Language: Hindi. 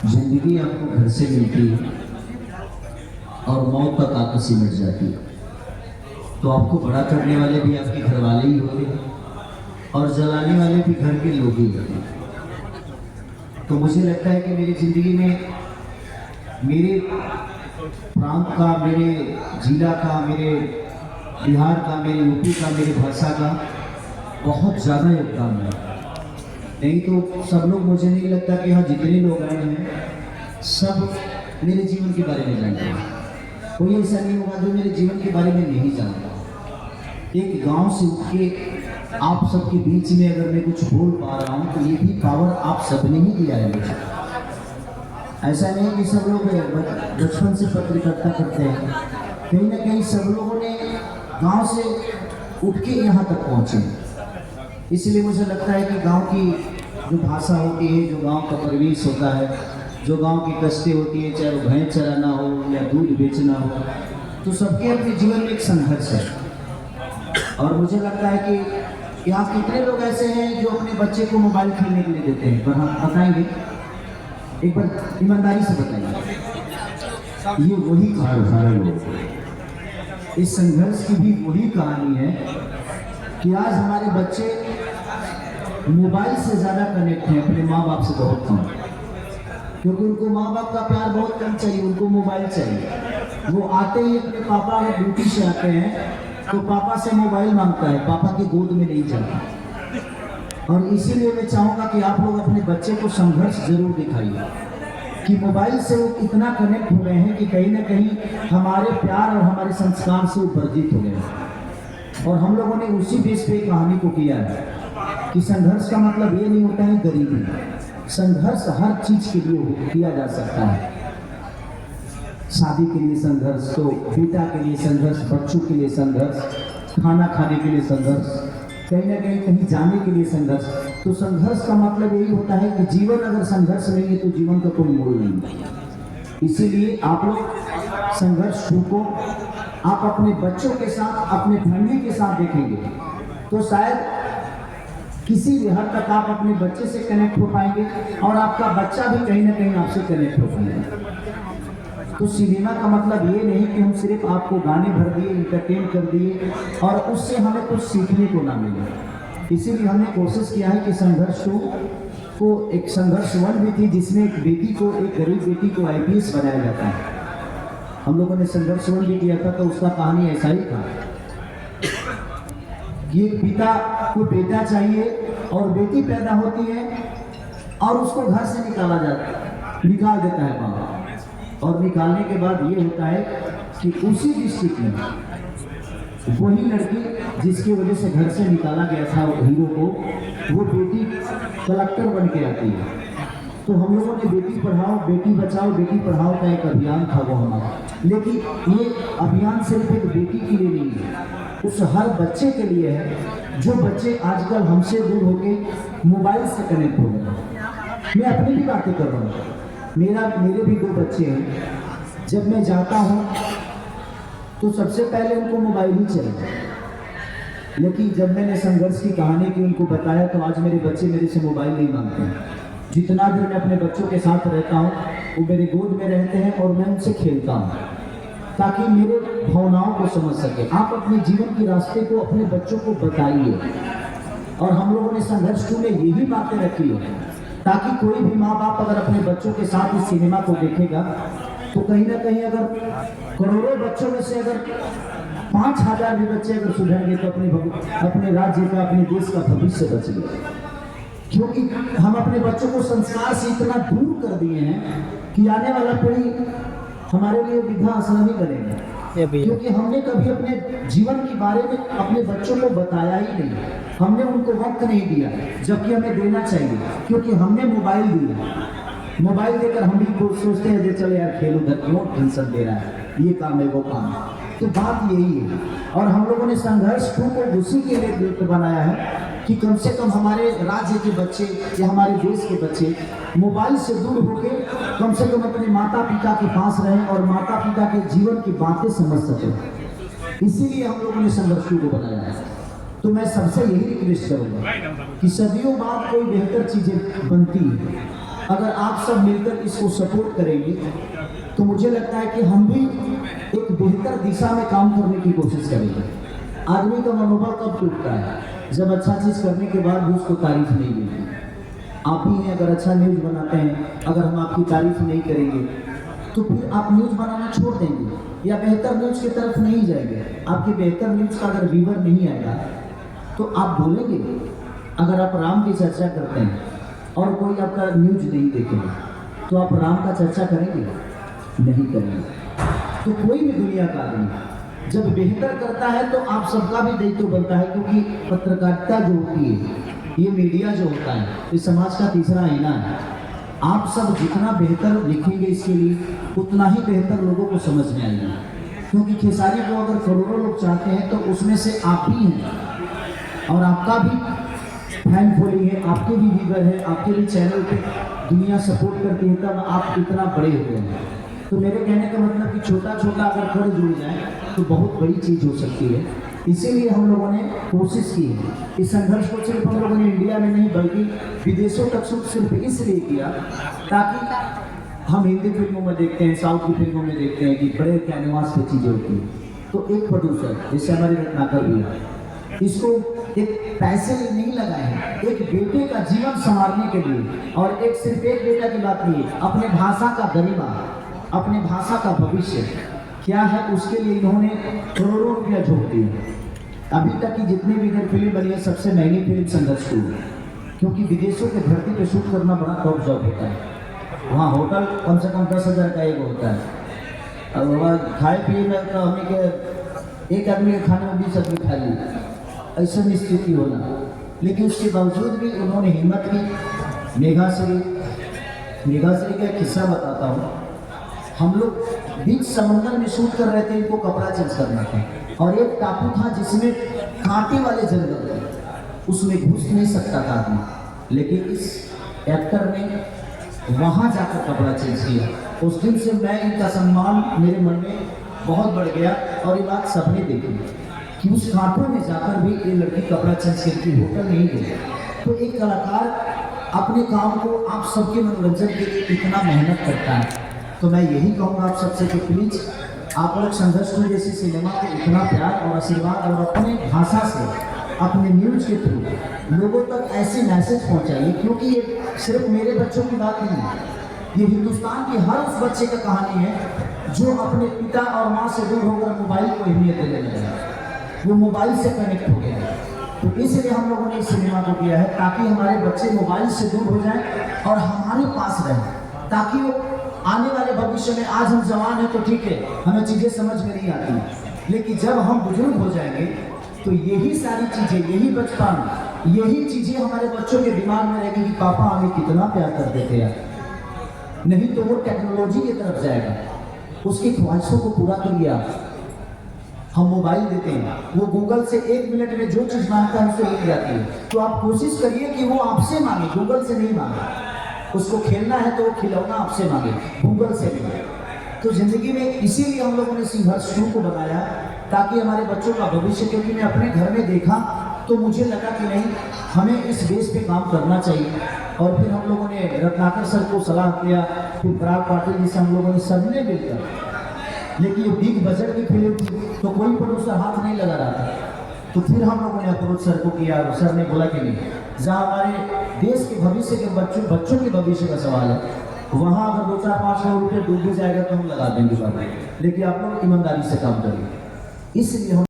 जिंदगी आपको घर से मिलती है और मौत तक आकर सिमट जाती है। तो आपको बड़ा करने वाले भी आपके घर वाले ही होते हैं और जलाने वाले भी घर के लोग ही होते हैं। तो मुझे लगता है कि मेरी ज़िंदगी में मेरे प्रांत का, मेरे जिला का, मेरे बिहार का, मेरे यूपी का, मेरी भाषा का बहुत ज़्यादा योगदान है। नहीं तो सब लोग, मुझे नहीं लगता कि यहाँ जितने लोग आए हैं सब मेरे जीवन के बारे में जानते हैं। कोई ऐसा नहीं होगा जो मेरे जीवन के बारे में नहीं जानता। एक गांव से उठ के आप सबके बीच में अगर मैं कुछ बोल पा रहा हूँ तो ये भी पावर आप सबने ही दिया है मुझे। ऐसा नहीं कि सब लोग बचपन से पत्रकारिता करते हैं, कहीं ना कहीं सब लोगों ने गांव से उठ के यहाँ तक पहुँचे। इसलिए मुझे लगता है कि गांव की जो भाषा होती है, जो गांव का परिवेश होता है, जो गांव की कष्टें होती है, चाहे वो भैंस चराना हो या दूध बेचना हो, तो सबके अपने जीवन में एक संघर्ष है। और मुझे लगता है कि यहाँ कितने लोग ऐसे हैं जो अपने बच्चे को मोबाइल खेलने के लिए देते हैं, पर हम बताएंगे, एक बार ईमानदारी से बताइए। ये वही कहानी, इस संघर्ष की भी वही कहानी है कि आज हमारे बच्चे मोबाइल से ज़्यादा कनेक्ट हैं अपने माँ बाप से बहुत कम, क्योंकि उनको माँ बाप का प्यार बहुत कम चाहिए, उनको मोबाइल चाहिए। वो आते ही अपने पापा और ड्यूटी से आते हैं तो पापा से मोबाइल मांगता है, पापा की गोद में नहीं जाता। और इसीलिए मैं चाहूँगा कि आप लोग अपने बच्चे को संघर्ष जरूर दिखाइए कि मोबाइल से वो इतना कनेक्ट हो गए हैं कि कहीं ना कहीं हमारे प्यार और हमारे संस्कार से वो वर्जित हो गए हैं। और हम लोगों ने उसी बेस पे कहानी को किया है कि संघर्ष का मतलब ये नहीं होता है गरीबी। संघर्ष हर चीज के लिए किया जा सकता है। शादी के लिए संघर्ष, तो बेटा के लिए संघर्ष, बच्चों के लिए संघर्ष, खाना खाने के लिए संघर्ष, कहीं ना कहीं जाने के लिए संघर्ष। तो संघर्ष का मतलब यही होता है कि जीवन अगर संघर्ष नहीं है तो जीवन का कोई मोल नहीं। इसीलिए आप लोग संघर्ष को आप अपने बच्चों के साथ, अपने फैमिली के साथ देखेंगे तो शायद किसी भी हद तक आप अपने बच्चे से कनेक्ट हो पाएंगे और आपका बच्चा भी कहीं ना कहीं आपसे कनेक्ट हो पाएगा। तो सिनेमा का मतलब ये नहीं कि हम सिर्फ आपको गाने भर दिए, इंटरटेन कर दिए और उससे हमें कुछ सीखने को ना मिले। इसीलिए हमने कोशिश किया है कि संघर्ष को एक संघर्ष वन भी थी जिसमें एक बेटी को, एक गरीब बेटी को IPS बनाया जाता है। हम लोगों ने संघर्ष वन भी किया था तो उसका कहानी ऐसा ही था कि एक पिता को बेटा चाहिए और बेटी पैदा होती है और उसको घर से निकाल देता है बाबा। और निकालने के बाद ये होता है कि उसी डिस्ट्रिक्ट में वही लड़की जिसकी वजह से घर से निकाला गया था हीरो को, वो बेटी कलेक्टर बन के आती है। तो हम लोगों ने बेटी पढ़ाओ बेटी बचाओ बेटी पढ़ाओ का एक अभियान था वो हमारा। लेकिन ये अभियान सिर्फ एक बेटी के लिए नहीं है, उस हर बच्चे के लिए है जो बच्चे आजकल हमसे दूर होके मोबाइल से कनेक्ट हो गए। मैं अपनी भी बातें कर रहा हूँ, मेरे भी 2 बच्चे हैं। जब मैं जाता हूँ तो सबसे पहले उनको मोबाइल ही चाहिए, लेकिन जब मैंने संघर्ष की कहानी की उनको बताया तो आज मेरे बच्चे मेरे से मोबाइल नहीं मांगते हैं। जितना देर मैं अपने बच्चों के साथ रहता हूँ वो मेरे गोद में रहते हैं और मैं उनसे खेलता हूँ ताकि मेरे भावनाओं को समझ सके। आप अपने जीवन के रास्ते को अपने बच्चों को बताइए। और हम लोगों ने संघर्ष में यही बातें रखी है ताकि कोई भी माँ बाप अगर अपने बच्चों के साथ इस सिनेमा को देखेगा तो कहीं ना कहीं अगर करोड़ों बच्चों में से अगर 5000 भी बच्चे अगर सुधरेंगे तो अपने राज्य का, अपने देश का भविष्य बच गया। क्योंकि हम अपने बच्चों को संस्कार से इतना दूर कर दिए हैं कि आने वाला पीढ़ी हमारे लिए वृद्धा आश्रम ही बनेगा, क्योंकि हमने कभी अपने जीवन के बारे में अपने बच्चों को बताया ही नहीं। हमने उनको वक्त नहीं दिया जबकि हमें देना चाहिए, क्योंकि हमने मोबाइल दिया। मोबाइल देकर हम भी सोचते हैं चलो यार खेलो, घर क्यों टेंशन दे रहा है, ये काम है वो काम है। तो बात यही है। और हम लोगों ने संघर्ष को उसी के लिए बनाया है कि कम से कम हमारे राज्य के बच्चे या हमारे देश के बच्चे मोबाइल से दूर होकर कम से कम अपने माता पिता के पास रहें और माता पिता के जीवन की बातें समझ सकें। इसीलिए हम लोगों ने संघर्ष को बनाया है। तो मैं सबसे यही रिक्वेस्ट करूंगा कि सदियों बाद कोई बेहतर चीजें बनती है अगर आप सब मिलकर इसको सपोर्ट करेंगे तो मुझे लगता है कि हम भी एक बेहतर दिशा में काम करने की कोशिश करेंगे। आदमी का मनोबल कब टूटता है? जब अच्छा चीज़ करने के बाद भी उसको तारीफ नहीं मिलती। आप ही हैं, अगर अच्छा न्यूज़ बनाते हैं, अगर हम आपकी तारीफ नहीं करेंगे तो फिर आप न्यूज़ बनाना छोड़ देंगे या बेहतर न्यूज़ की तरफ नहीं जाएंगे। आपकी बेहतर न्यूज़ का अगर व्यूअर नहीं आएगा तो आप बोलेंगे। अगर आप राम की चर्चा करते हैं और कोई आपका न्यूज़ नहीं देखेगा तो आप राम का चर्चा करेंगे? नहीं करेंगे। तो कोई भी दुनिया का आदमी जब बेहतर करता है तो आप सबका भी दायित्व बनता है, क्योंकि पत्रकारिता जो होती है, ये मीडिया जो होता है, ये समाज का तीसरा आईना है। आप सब जितना बेहतर लिखेंगे इसके लिए उतना ही बेहतर लोगों को समझ में आएगा, क्योंकि खेसारी को अगर करोड़ों लोग चाहते हैं तो उसमें से आप ही हैं और आपका भी फैन फॉलोइंग है, आपके भी व्यूअर है, आपके भी चैनल पे दुनिया सपोर्ट करती है, तब आप इतना बड़े हुए हैं। तो मेरे कहने का मतलब कि छोटा छोटा अगर कर जुड़ जाए तो बहुत बड़ी चीज़ हो सकती है। इसीलिए हम लोगों ने कोशिश की है। इस संघर्ष को सिर्फ हम लोगों ने इंडिया में नहीं बल्कि विदेशों तक सिर्फ इसलिए किया ताकि हम हिंदी फिल्मों में देखते हैं, साउथ की फिल्मों में देखते हैं कि बड़े कैनवास पे चीज़ें होती हैं। तो एक प्रोड्यूसर जैसे हमारे रत्नाकर भैया, इसको एक पैसे नहीं लगाए हैं, एक बेटे का जीवन संवारने के लिए। और एक सिर्फ एक बेटा की बात नहीं है, अपने भाषा का गरिमा, अपने भाषा का भविष्य क्या है उसके लिए इन्होंने करोड़ों रुपया झोंक दिए। अभी तक की जितनी भी फिल्म बनी है सबसे महंगी फिल्म संघर्ष 2, क्योंकि विदेशों के धरती पे शूट करना बड़ा टॉप जॉब होता है। वहाँ होटल कम से कम 10,000 का एक होता है। अब वहाँ खाए पिए में तो हमें के एक आदमी के खाने में 20 आदमी खा ली, ऐसा स्थिति होना। लेकिन उसके बावजूद भी उन्होंने हिम्मत की। मेघाश्री का एक किस्सा बताता हूँ। हम लोग बीच समंदर में शूट कर रहे थे, इनको कपड़ा चेंज करना था और एक टापू था जिसमें कांटे वाले जंगल थे, उसमें घुस नहीं सकता था आदमी। लेकिन इस एक्टर ने वहाँ जाकर कपड़ा चेंज किया। उस दिन से मैं इनका सम्मान मेरे मन में बहुत बढ़ गया और ये बात सबने देखी कि उस कांटों में जाकर भी ये लड़की कपड़ा चेंज करके होटल नहीं गई। तो एक कलाकार अपने काम को आप सबके मनोरंजन के लिए इतना मेहनत करता है, तो मैं यही कहूँगा आप सबसे कि प्लीज़ आप लोग संघर्ष 2 जैसी सिनेमा को इतना प्यार और आशीर्वाद और अपने भाषा से, अपने न्यूज़ के थ्रू लोगों तक ऐसे मैसेज पहुँचाइए, क्योंकि ये सिर्फ मेरे बच्चों की बात नहीं है, ये हिंदुस्तान की हर उस बच्चे का कहानी है जो अपने पिता और माँ से दूर होकर मोबाइल को अहमियत देने लगा, वो मोबाइल से कनेक्ट हो गया। तो इसलिए हम लोगों ने इस सिनेमा को किया है ताकि हमारे बच्चे मोबाइल से दूर हो जाएं और हमारे पास रहें, ताकि वो आने वाले भविष्य में, आज हम जवान हैं तो ठीक है, हमें चीज़ें समझ में नहीं आती, लेकिन जब हम बुजुर्ग हो जाएंगे तो यही सारी चीज़ें, यही बचपन, यही चीज़ें हमारे बच्चों के दिमाग में रहेगी कि पापा हमें कितना प्यार करते थे यार। नहीं तो वो टेक्नोलॉजी की तरफ जाएगा, उसकी ख्वाहिशों को पूरा करिए आप। हम मोबाइल देते हैं, वो गूगल से 1 मिनट में जो चीज़ मांगता है उसे मिल जाती है। तो आप कोशिश करिए कि वो आपसे मांगे, गूगल से नहीं मांगे। उसको खेलना है तो वो खिलौना आपसे मांगे, गूगल से नहीं। तो जिंदगी में इसीलिए हम लोगों ने संघर्ष 2 को बनाया ताकि हमारे बच्चों का भविष्य, क्योंकि मैं अपने घर में देखा तो मुझे लगा कि नहीं, हमें इस बेस पे काम करना चाहिए। और फिर हम लोगों ने रत्नाकर सर को सलाह किया, फिर पराग पाटिल जी से हम लोगों ने सबने मिलकर, लेकिन ये बिग बजट की फिल्म थी तो कोई प्रोड्यूसर हाथ नहीं लगा रहा था। तो फिर हम लोगों ने अप्रोच सर को किया और सर ने बोला कि नहीं, जहाँ हमारे देश के भविष्य के बच्चों के भविष्य का सवाल है, वहाँ अगर 2-4-5 करोड़ रुपये डूब भी जाएगा तो हम लगा देंगे बाबा, लेकिन आप लोग ईमानदारी से काम करिए। इसलिए